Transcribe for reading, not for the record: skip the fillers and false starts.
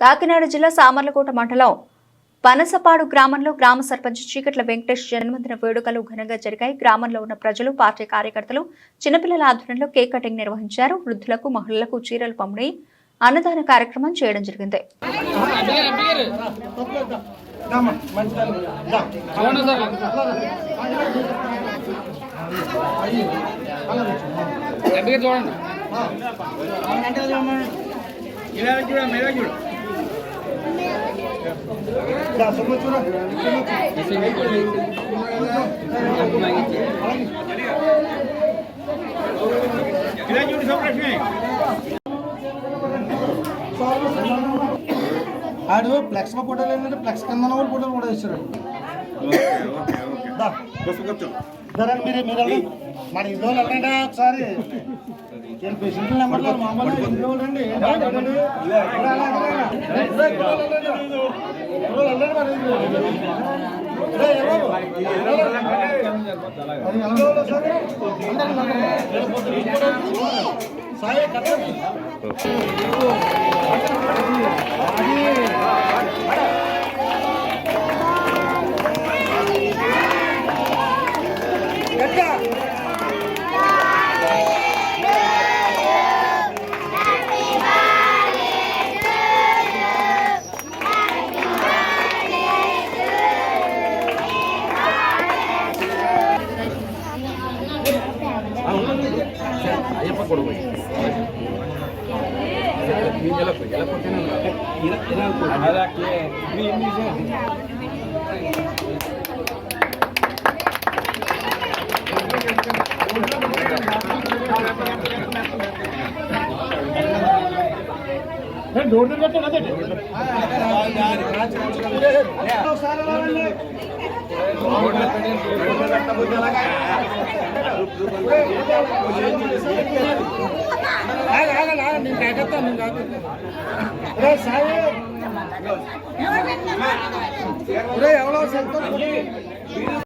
కాకినాడ జిల్లా సామర్లకోట మండలం పనసపాడు గ్రామంలో గ్రామ సర్పంచ్ చీకట్ల వెంకటేష్ జన్మదిన వేడుకలు ఘనంగా జరిగాయి. గ్రామంలో ఉన్న ప్రజలు, పార్టీ కార్యకర్తలు, చిన్నపిల్లల ఆధ్వర్యంలో కేక్ కటింగ్ నిర్వహించారు. వృద్ధులకు, మహిళలకు చీరలు పంపిణీ, అన్నదాన కార్యక్రమం చేయడం జరిగింది. ఆడు ఫ్లెక్స్ ఫోటోలు ఏంటంటే ఫ్లెక్స్ కింద ఫోటోలు కూడా ఇచ్చారు. మీరు మన ఇంట్లో వెళ్ళండి ఒకసారి పేషెంట్ నెంబర్ మామూలు ఇంట్లో రండి. సాయి కట్టండి. అయ్యప్ప కొడుకు డోర్ పెట్టండి. నేను కాకెత్తాను. సాయి ఎవరో